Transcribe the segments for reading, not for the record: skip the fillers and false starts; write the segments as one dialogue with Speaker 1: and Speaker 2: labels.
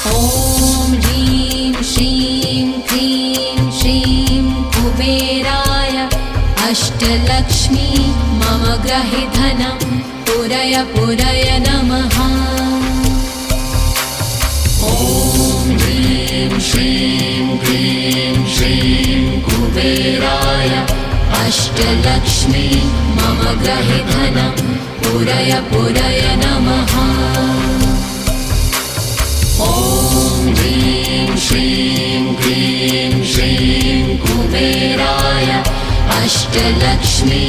Speaker 1: ॐ ह्रीं श्रीं क्रीं श्रीं कुबेराय अष्टलक्ष्मी मम गृहे धनं पुरय पुरय नमः। ॐ ह्रीं श्रीं क्रीं श्रीं कुबेराय अष्टलक्ष्मी मम गृहे धनं पुरय पुरय नमः। ॐ ह्रीं श्रीं क्रीं श्रीं कुबेराय अष्टलक्ष्मी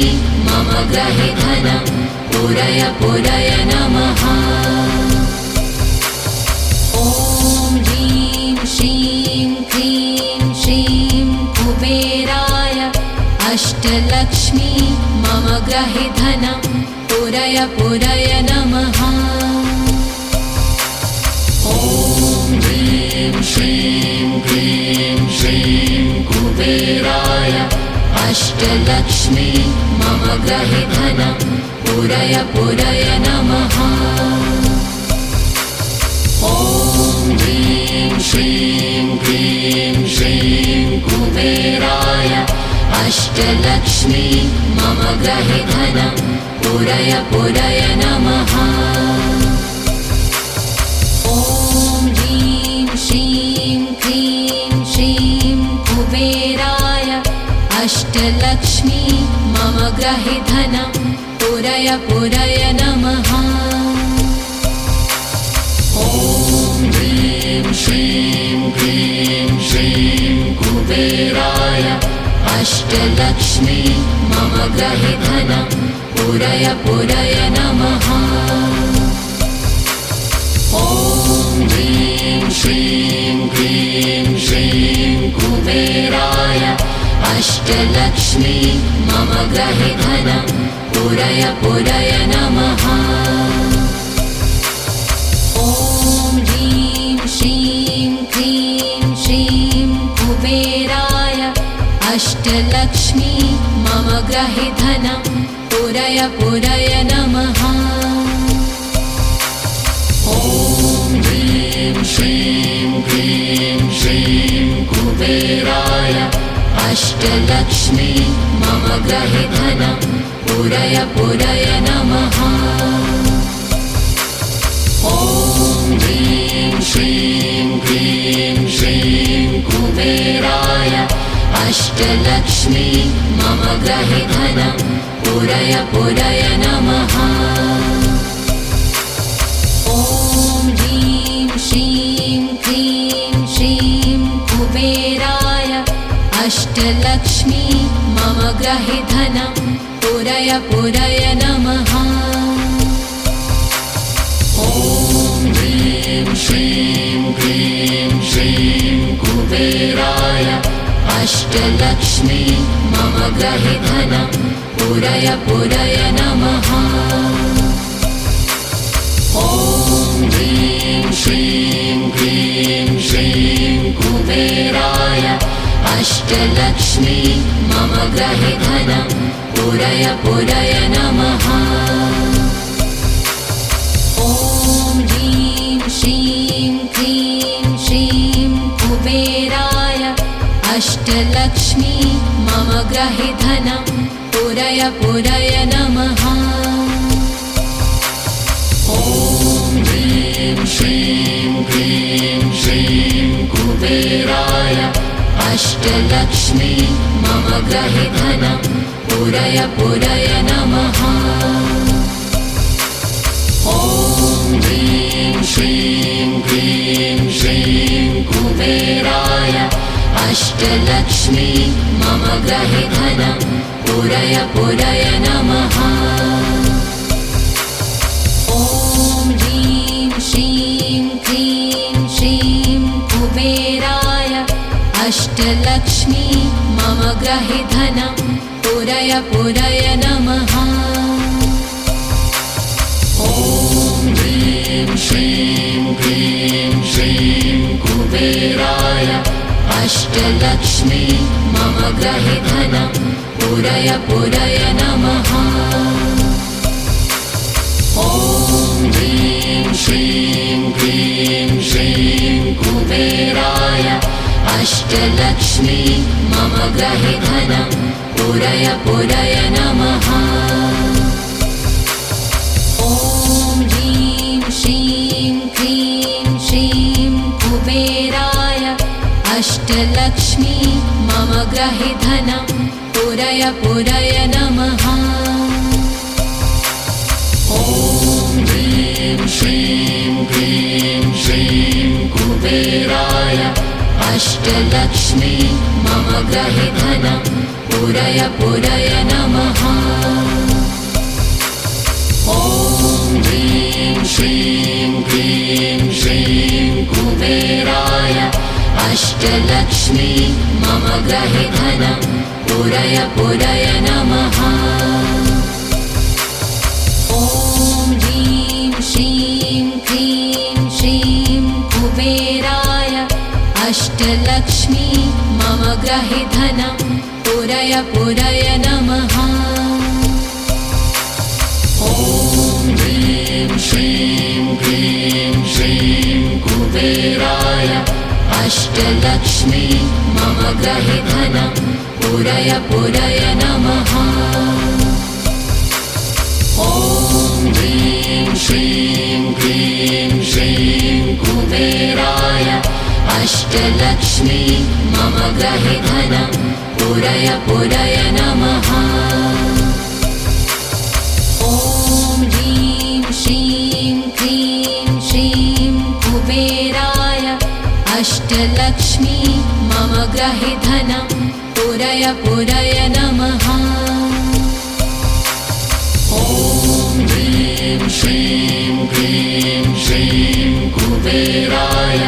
Speaker 1: मम गृहे धनं पुरय पुरय नमः। ॐ ह्रीं श्रीं क्रीं श्रीं कुबेराय अष्टलक्ष्मी मम गृहे धनं पुरय पुरय नमः। ॐ ह्रीं श्रीं क्रीं श्रीं कुबेराय अष्टलक्ष्मी मम गृहे धनं पुरय पुरय नमः। ॐ ह्रीं श्रीं क्रीं श्रीं कुबेराय अष्टलक्ष्मी मम गृहे धनं पुरय पुरय नमः। ॐ ह्रीं श्रीं क्रीं श्रीं कुबेराय अष्टलक्ष्मी मम गृहे धनं पुरय पुरय नमः। ॐ ह्रीं श्रीं क्रीं श्रीं कुबेराय अष्टलक्ष्मी मम गृहे धनं पुरय पुरय नमः। ॐ ह्रीं श्रीं क्रीं श्रीं कुबेराय अष्टलक्ष्मी मम गृहे धनं पुरय पुरय नमः। ॐ ह्रीं श्रीं क्रीं श्रीं कुबेराय अष्टलक्ष्मी मम गृहे धनं पुरय पुरय नमः। ॐ ह्रीं श्रीं क्रीं श्रीं कुबेराय अष्टलक्ष्मी मम गृहे धनं पुरय पुरय नमः। ॐ ह्रीं श्रीं क्रीं श्रीं कुबेराय अष्टलक्ष्मी मम गृहे धनं पुरय पुरय नमः। ॐ ह्रीं श्रीं क्रीं श्रीं कुबेराय अष्टलक्ष्मी मम गृहे धनं पुरय पुरय नमः। ॐ ह्रीं श्रीं क्रीं श्रीं कुबेराय अष्टलक्ष्मी मम गृहे धनं पुरय पुरय नमः। ॐ ह्रीं श्रीं क्रीं श्रीं कुबेराय अष्टलक्ष्मी मम गृहे धनं पुरय पुरय नमः। ॐ ह्रीं श्रीं क्रीं श्रीं कुबेराय अष्टलक्ष्मी मम गृहे धनं पुरय पुरय नमः। ॐ ह्रीं श्रीं क्रीं श्रीं कुबेराय अष्टलक्ष्मी मम गृहे धनं पुरय पुरय नमः। ॐ ह्रीं श्रीं क्रीं श्रीं कुबेराय अष्टलक्ष्मी मम गृहे धनं पुरय पुरय नमः। ॐ ह्रीं श्रीं क्रीं श्रीं कुबेराय अष्टलक्ष्मी मम गृहे धनं पुरय पुरय नमः। ॐ ह्रीं श्रीं क्रीं श्रीं कुबेराय अष्टलक्ष्मी मम गृहे धनं पुरय पुरय नमः। ॐ ह्रीं श्रीं क्रीं श्रीं कुबेराय अष्टलक्ष्मी मम गृहे धनं पूरय पूरय नमः। ॐ ह्रीं श्रीं क्रीं श्रीं कुबेराय अष्टलक्ष्मी मम गृहे धनं पूरय पूरय नमः। ॐ ह्रीं श्रीं क्रीं श्रीं कुबेराय अष्टलक्ष्मी मम गृहे धनं पूरय पूरय नमः। ॐ ह्रीं श्रीं क्रीं श्रीं कुबेराय अष्टलक्ष्मी मम गृहे धनं पूरय पूरय नमः। ॐ ह्रीं श्रीं क्रीं श्रीं कुबेराय अष्टलक्ष्मी मम गृहे धनं पूरय पूरय नमः। ॐ ह्रीं श्रीं क्रीं श्रीं कुबेराय अष्टलक्ष्मी मम गृहे धनं पूरय पूरय नमः। ॐ ह्रीं श्रीं क्रीं श्रीं कुबेराय अष्टलक्ष्मी मम गृहे धनं पूरय पूरय नमः। ॐ ह्रीं श्रीं क्रीं श्रीं कुबेराय अष्टलक्ष्मी मम गृहे धनं पूरय पूरय नमः। ॐ ह्रीं श्रीं क्रीं श्रीं कुबेराय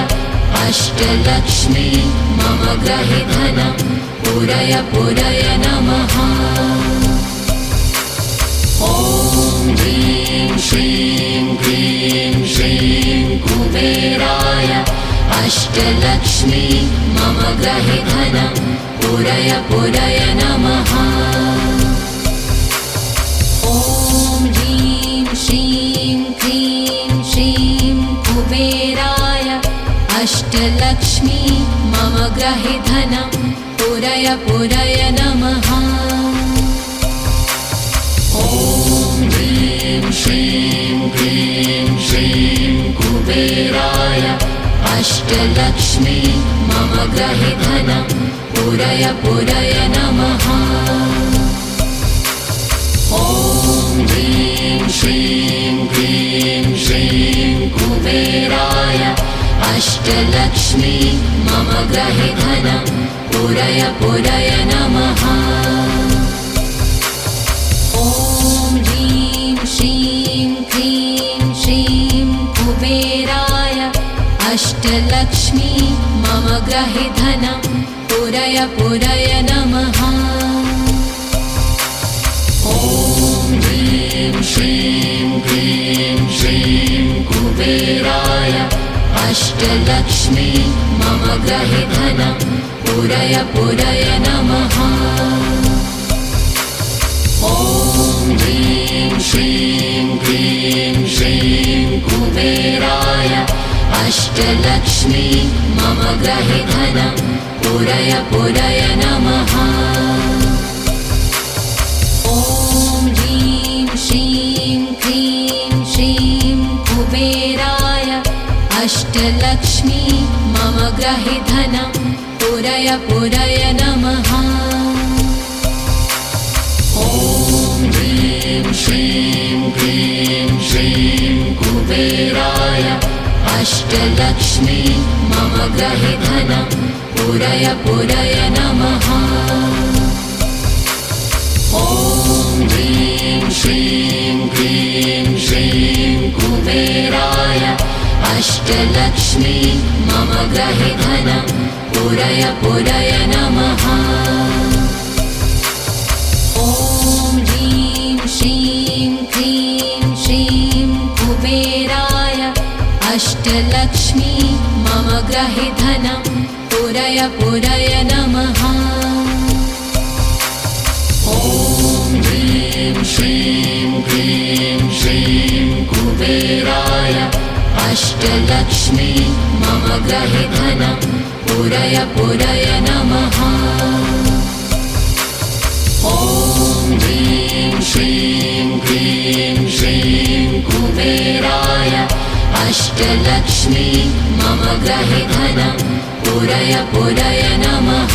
Speaker 1: अष्टलक्ष्मी मम गृहे धनं पूरय पूरय नमः। ॐ ह्रीं श्रीं क्रीं श्रीं कुबेराय अष्टलक्ष्मी मम गृहे धनं पूरय पूरय नमः। ॐ ह्रीं श्रीं क्रीं श्रीं कुबेराय अष्टलक्ष्मी मम गृहे धनं पूरय पूरय नमः। ॐ ह्रीं श्रीं क्रीं श्रीं कुबेराय अष्टलक्ष्मी मम गृहे धनं पूरय पूरय नमः। ॐ ह्रीं श्रीं क्रीं श्रीं कुबेराय अष्टलक्ष्मी मम गृहे धनं पूरय पूरय नमः। ॐ ह्रीं श्रीं क्रीं श्रीं कुबेराय अष्टलक्ष्मी मम गृहे धनं पूरय पूरय नमः। ॐ ह्रीं श्रीं क्रीं श्रीं कुबेराय अष्टलक्ष्मी मम गृहे धनं पूरय पूरय नमः। ॐ ह्रीं श्रीं क्रीं श्रीं कुबेराय अष्टलक्ष्मी मम गृहे धनं पूरय पूरय नमः। ॐ ह्रीं श्रीं क्रीं श्रीं कुबेराय अष्टलक्ष्मी मम गृहे धनं पूरय पूरय नमः। ॐ ह्रीं श्रीं क्रीं श्रीं कुबेराय अष्टलक्ष्मी मम गृहे धनं पूरय पूरय नमः। ॐ ह्रीं श्रीं क्रीं श्रीं कुबेराय अष्टलक्ष्मी मम गृहे धनं पूरय पूरय नमः। ॐ ह्रीं श्रीं क्रीं श्रीं कुबेराय अष्टलक्ष्मी मम गृहे धनं पूरय पूरय नमः। ॐ ह्रीं श्रीं क्रीं श्रीं कुबेराय अष्टलक्ष्मी मम गृहे धनं पूरय पूरय नमः। ॐ ह्रीं श्रीं क्लीं श्रीं कुबेराय अष्टलक्ष्मी मम गृहे धनं पूरय पूरय नमः।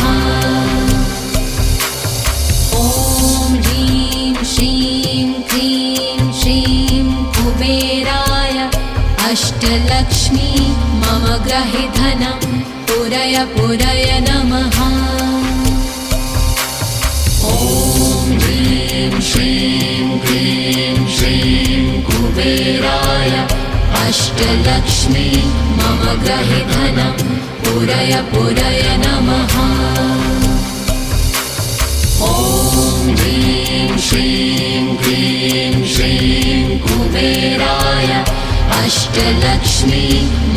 Speaker 1: ॐ ह्रीं श्रीं क्लीं श्रीं कुबेराय अष्टलक्ष्मी मम गृहे धनं पूरय पूरय नमः। ॐ ह्रीं श्रीं क्लीं श्रीं कुबेराय अष्टलक्ष्मी मम गृहे धनं पूरय पूरय नमः। ॐ ह्रीं श्रीं क्लीं श्रीं कुबेराय अष्टलक्ष्मी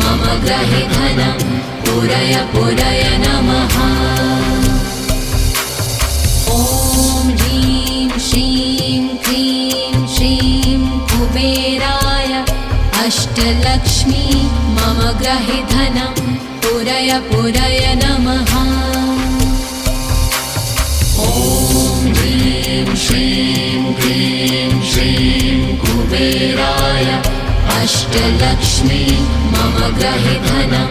Speaker 1: मम गृहे धनं पूरय पूरय नमः। ॐ ह्रीं श्रीं क्लीं श्रीं कुबेराय अष्टलक्ष्मी मम गृहे धनं पूरय पूरय नमः। ॐ ह्रीं श्रीं क्लीं श्रीं कुबेराय अष्टलक्ष्मी मम गृहे धनं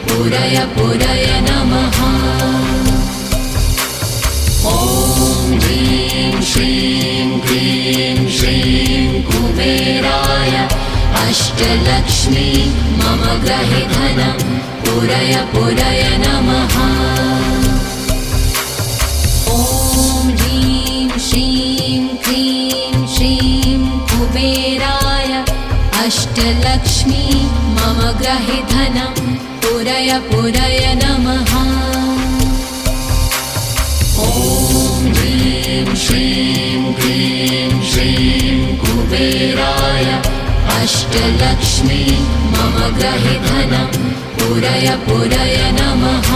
Speaker 1: पूरय पूरय नमः। ॐ ह्रीं श्रीं क्लीं श्रीं कुबेराय अष्टलक्ष्मी मम गृहे धनं पूरय पूरय नमः। ॐ ह्रीं श्रीं क्लीं श्रीं कुबेराय अष्टलक्ष्मी मम गृहे धनं पूरय पूरय नमः। ॐ ह्रीं श्रीं क्लीं श्रीं कुबेराय अष्टलक्ष्मी मम गृहे धनं पूरय पूरय नमः।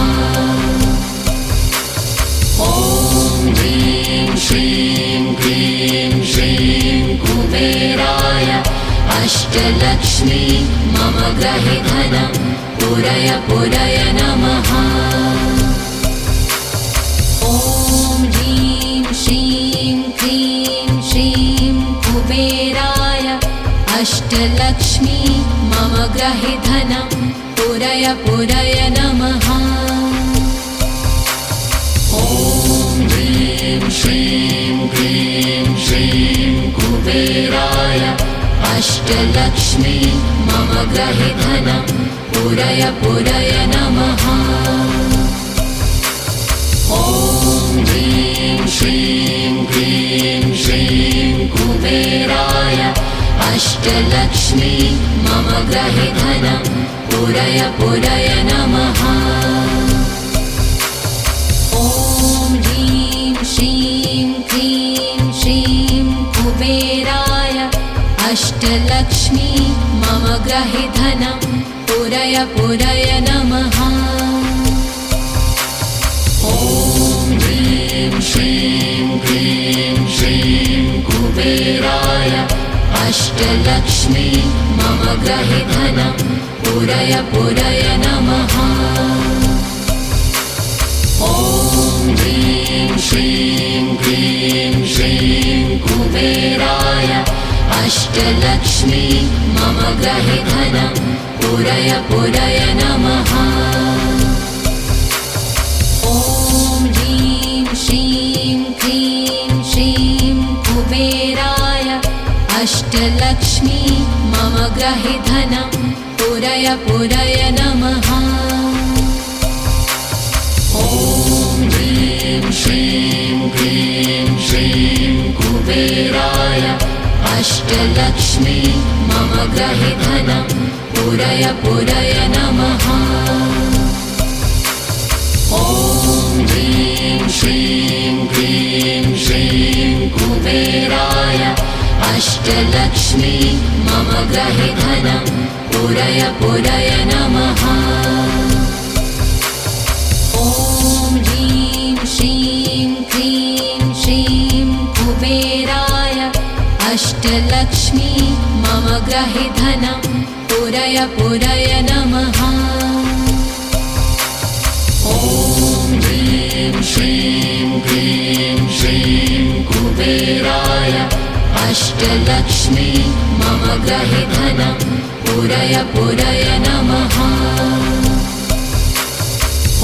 Speaker 1: ॐ ह्रीं श्रीं क्लीं श्रीं कुबेराय अष्टलक्ष्मी मम गृहे धनं पूरय पूरय नमः। ॐ ह्रीं श्रीं क्लीं श्रीं कुबेराय अष्टलक्ष्मी मम गृहे धनं पूरय पूरय नमः। ॐ ह्रीं श्रीं क्लीं श्रीं कुबेराय अष्टलक्ष्मी मम गृहे धनं पूरय पूरय नमः। ॐ ह्रीं श्रीं क्लीं श्रीं कुबेराय अष्टलक्ष्मी मम गृहे धनं पूरय पूरय नमः। ॐ ह्रीं श्रीं क्लीं श्रीं कुबेराय अष्टलक्ष्मी मम गृहे धनं पूरय पूरय नमः। ॐ ह्रीं श्रीं क्लीं श्रीं कुबेराय अष्टलक्ष्मी मम गृहे धनं पूरय पूरय नमः। ॐ ह्रीं श्रीं क्लीं श्रीं कुबेराय अष्टलक्ष्मी मम गृहे धनं पूरय पूरय नमः। ॐ ह्रीं श्रीं क्लीं श्रीं कुबेराय अष्टलक्ष्मी मम गृहे धनं पूरय पूरय नमः। ॐ ह्रीं श्रीं क्लीं श्रीं कुबेराय अष्टलक्ष्मी मम गृहे धनं पूरय पूरय नमः। ॐ ह्रीं श्रीं क्लीं श्रीं कुबेराय अष्टलक्ष्मी मम गृहे धनं पूरय पूरय नमः। ॐ ह्रीं श्रीं क्लीं श्रीं कुबेराय अष्टलक्ष्मी मम गृहे धनं पूरय पूरय नमः। ॐ ह्रीं श्रीं क्लीं श्रीं कुबेराय अष्टलक्ष्मी मम गृहे धनं पूरय पूरय नमः।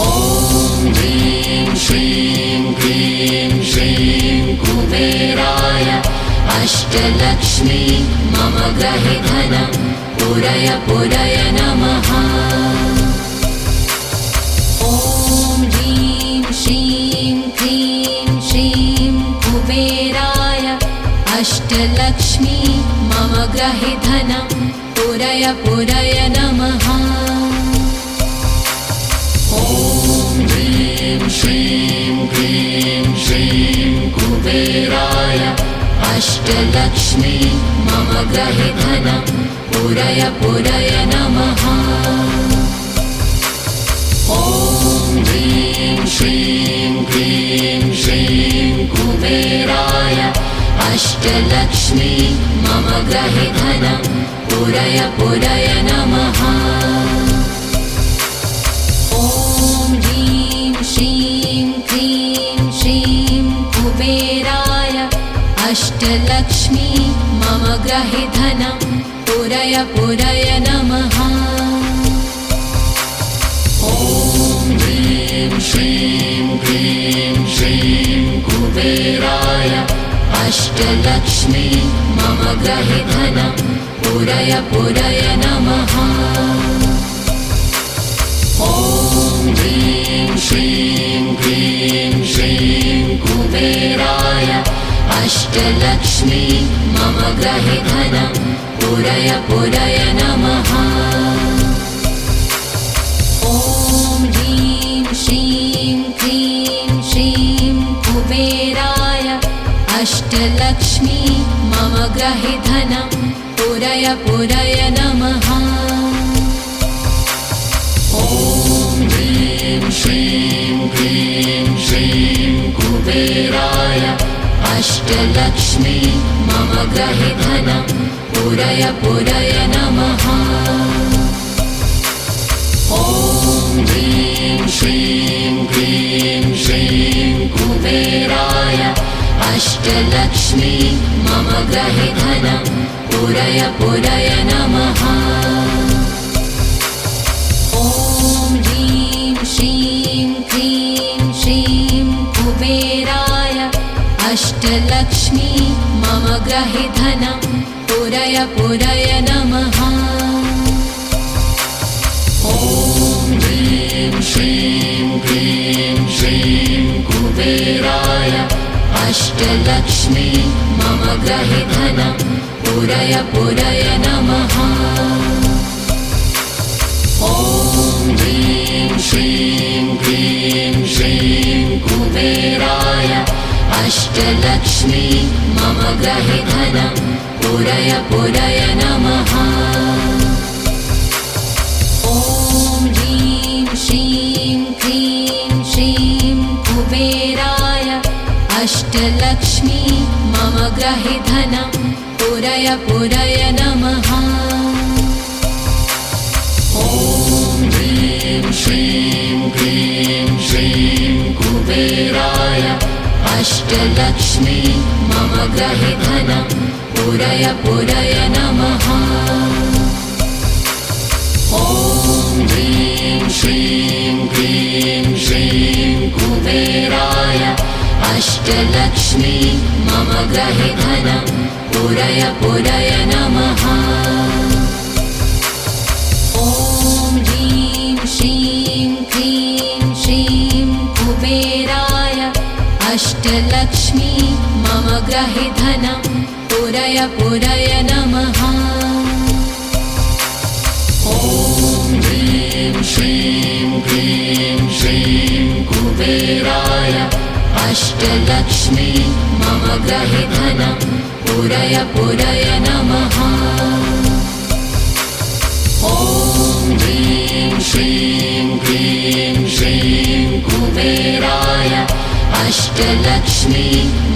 Speaker 1: ॐ ह्रीं श्रीं क्लीं श्रीं कुबेराय अष्टलक्ष्मी मम गृहे धनं पूरय पूरय नमः। ॐ ह्रीं श्रीं क्लीं श्रीं कुबेराय अष्टलक्ष्मी मम गृहे धनं पूरय पूरय नमः। ॐ ह्रीं श्रीं क्लीं श्रीं कुबेराय अष्टलक्ष्मी मम गृहे धनं पूरय पूरय नमः। ॐ ह्रीं श्रीं क्लीं श्रीं कुबेराय अष्टलक्ष्मी मम गृहे धनं पूरय पूरय नमः। ॐ ह्रीं श्रीं क्लीं श्रीं कुबेराय अष्टलक्ष्मी मम गृहे धनं पूरय पूरय नमः। ॐ ह्रीं श्रीं क्लीं श्रीं कुबेराय अष्टलक्ष्मी मम गृहे धनं पूरय पूरय नमः। ॐ ह्रीं श्रीं क्लीं श्रीं कुबेराय अष्टलक्ष्मी मम गृहे धनं पूरय पूरय नमः। ॐ ह्रीं श्रीं क्लीं श्रीं कुबेराय अष्टलक्ष्मी मम गृहे धनं पूरय पूरय नमः। ॐ ह्रीं श्रीं क्लीं श्रीं कुबेराय अष्टलक्ष्मी मम गृहे धनं पूरय पूरय नमः। ॐ ह्रीं श्रीं क्लीं श्रीं कुबेराय अष्टलक्ष्मी मम गृहे धनं पूरय पूरय नमः। ॐ ह्रीं श्रीं क्लीं श्रीं कुबेराय अष्टलक्ष्मी मम गृहे धनं पूरय पूरय नमः। ॐ ह्रीं श्रीं क्लीं श्रीं कुबेराय अष्टलक्ष्मी मम गृहे धनं पूरय पूरय नमः। ॐ ह्रीं श्रीं क्लीं श्रीं कुबेराय अष्टलक्ष्मी मम गृहे धनं पूरय पूरय नमः। ॐ ह्रीं श्रीं क्लीं श्रीं कुबेराय अष्टलक्ष्मी मम गृहे धनं पूरय पूरय नमः। ॐ ह्रीं श्रीं क्लीं श्रीं कुबेराय अष्टलक्ष्मी मम गृहे धनं पूरय पूरय नमः। ॐ ह्रीं श्रीं क्लीं श्रीं कुबेराय अष्टलक्ष्मी मम गृहे धनं पूरय पूरय नमः। ॐ ह्रीं श्रीं क्लीं श्रीं कुबेराय अष्टलक्ष्मी मम गृहे धनं पूरय पूरय नमः। ॐ ह्रीं श्रीं क्लीं श्रीं कुबेराय अष्टलक्ष्मी मम गृहे धनं पूरय पूरय नमः। ॐ ह्रीं श्रीं क्लीं श्रीं कुबेराय अष्टलक्ष्मी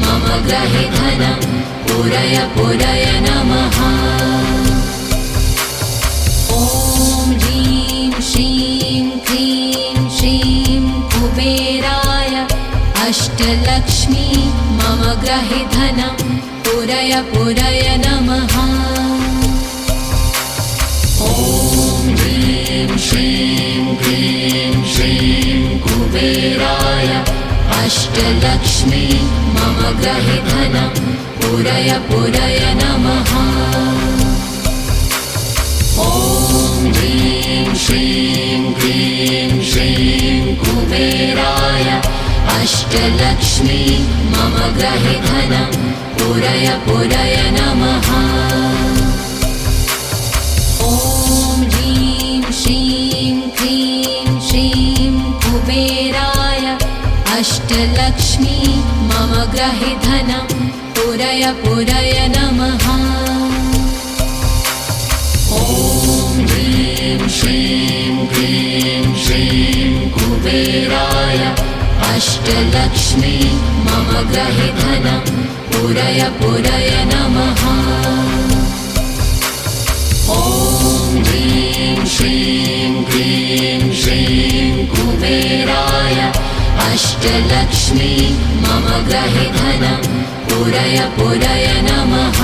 Speaker 1: मम गृहे धनं पूरय पूरय नमः। ॐ अष्टलक्ष्मी मम ग्रहे धनं पूरय पूरय नमः। ॐ ह्रीं श्रीं क्लीं श्रीं कुबेराय अष्टलक्ष्मी मम ग्रहे धनं पूरय पूरय नमः। ॐ ह्रीं श्रीं क्लीं श्रीं कुबेराय अष्टलक्ष्मी मम ग्रहे धनं पूरय पूरय नमः। ॐ ह्रीं श्रीं क्लीं श्रीं कुबेराय अष्टलक्ष्मी मम ग्रहे धनं पूरय पूरय नमः। ॐ ह्रीं श्रीं क्लीं श्रीं कुबेराय अष्टलक्ष्मी मम ग्रहे धनं पूरय पूरय नमः। ॐ ह्रीं श्रीं क्लीं श्रीं कुबेराय अष्टलक्ष्मी मम ग्रहे धनं पूरय पूरय नमः।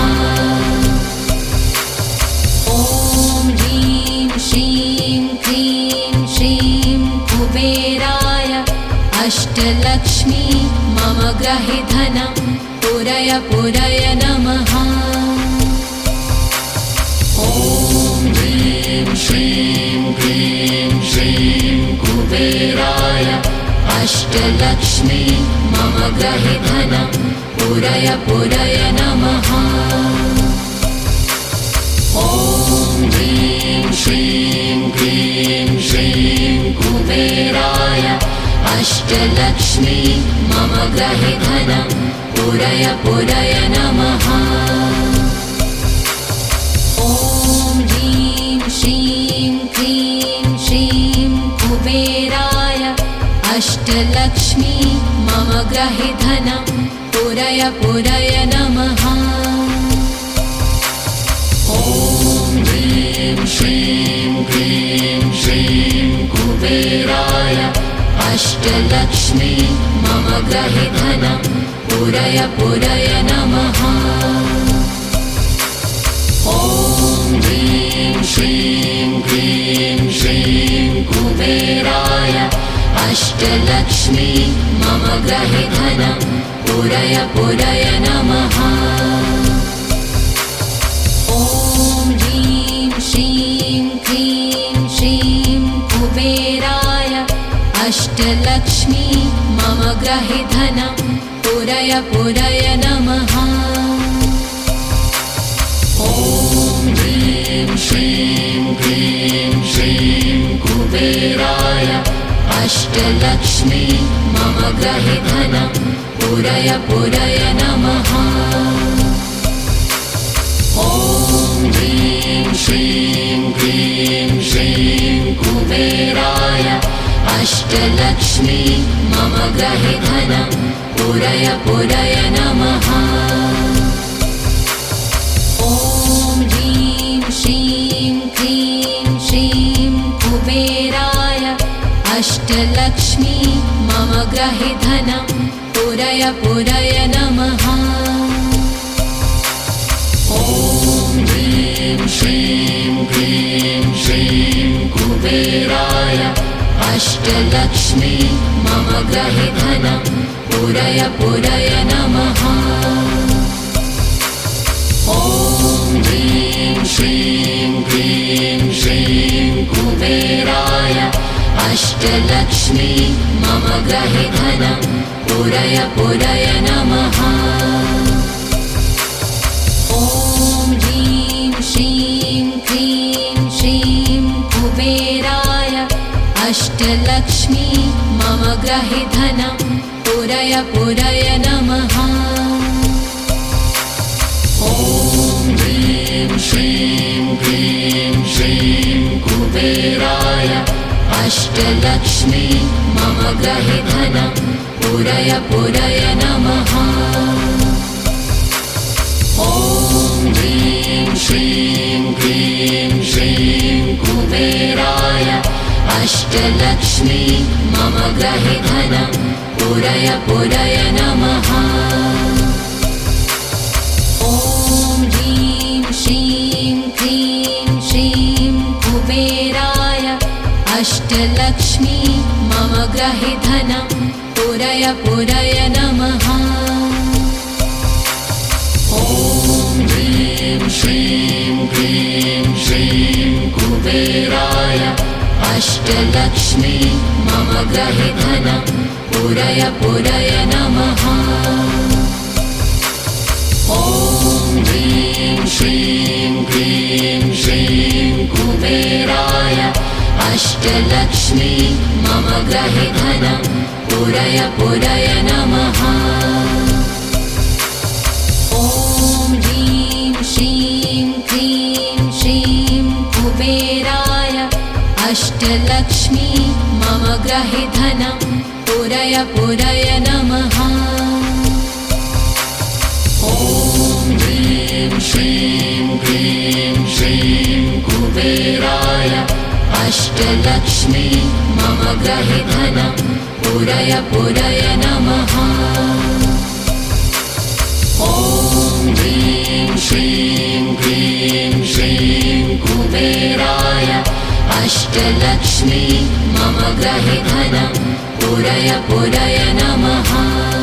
Speaker 1: ॐ ह्रीं श्रीं क्लीं श्रीं कुबेराय अष्टलक्ष्मी मम ग्रहे धनं पूरय पूरय नमः। ॐ ह्रीं श्रीं क्लीं श्रीं कुबेराय अष्टलक्ष्मी मम ग्रहे धनं पूरय पूरय नमः। ॐ ह्रीं श्रीं क्लीं श्रीं कुबेराय अष्टलक्ष्मी मम ग्रहे धनं पूरय पूरय नमः। ॐ ह्रीं श्रीं क्लीं श्रीं कुबेराय अष्टलक्ष्मी मम ग्रहे धनं पूरय पूरय नमः। ॐ ह्रीं श्रीं क्लीं श्रीं कुबेराय अष्टलक्ष्मी मम ग्रहे धनं पूरय पूरय नमः। ॐ ह्रीं श्रीं क्लीं श्रीं कुबेराय अष्टलक्ष्मी मम ग्रहे धनं पूरय पूरय नमः। ॐ ह्रीं श्रीं क्लीं श्रीं कुबेराय अष्टलक्ष्मी मम ग्रहे धनं पूरय पूरय नमः। ॐ ह्रीं श्रीं क्लीं श्रीं कुबेराय अष्टलक्ष्मी मम ग्रहे धनं पूरय पूरय नमः। ॐ ह्रीं श्रीं क्लीं श्रीं कुबेराय अष्टलक्ष्मी मम ग्रहे धनं पूरय पूरय नमः। ॐ ह्रीं श्रीं क्लीं श्रीं कुबेराय अष्टलक्ष्मी मम ग्रहे धनं पूरय पूरय नमः। ॐ ह्रीं श्रीं क्लीं श्रीं कुबेराय अष्टलक्ष्मी मम ग्रहे धनं पूरय पूरय नमः। ॐ ह्रीं श्रीं क्लीं श्रीं कुबेराय अष्टलक्ष्मी मम ग्रहे धनं पूरय पूरय नमः। ॐ ह्रीं श्रीं क्लीं श्रीं कुबेराय अष्टलक्ष्मी मम ग्रहे धनं पूरय पूरय नमः। ॐ ह्रीं श्रीं क्लीं श्रीं कुबेराय अष्टलक्ष्मी मम ग्रहे धनं पूरय पूरय नमः। ॐ ह्रीं श्रीं क्लीं श्रीं कुबेराय अष्टलक्ष्मी मम ग्रहे धनं पूरय पूरय नमः। ॐ ह्रीं श्रीं क्रीं श्रीं कुबेराय अष्टलक्ष्मी मम गृहे धनं पूरय पूरय नमः। ॐ ह्रीं श्रीं क्रीं श्रीं कुबेराय अष्टलक्ष्मी मम गृहे धनं पूरय पूरय नमः। ॐ ह्रीं श्रीं क्रीं श्रीं कुबेराय अष्टलक्ष्मी मम गृहे धनं पूरय पूरय नमः। ॐ ह्रीं श्रीं क्रीं श्रीं कुबेराय अष्टलक्ष्मी मम गृहे धनं पूरय पूरय नमः। ॐ ह्रीं श्रीं क्रीं श्रीं कुबेराय अष्टलक्ष्मी मम गृहे धनं पूरय पूरय नमः। ॐ ह्रीं श्रीं क्रीं श्रीं कुबेराय अष्टलक्ष्मी मम गृहे धनं पूरय पूरय नमः।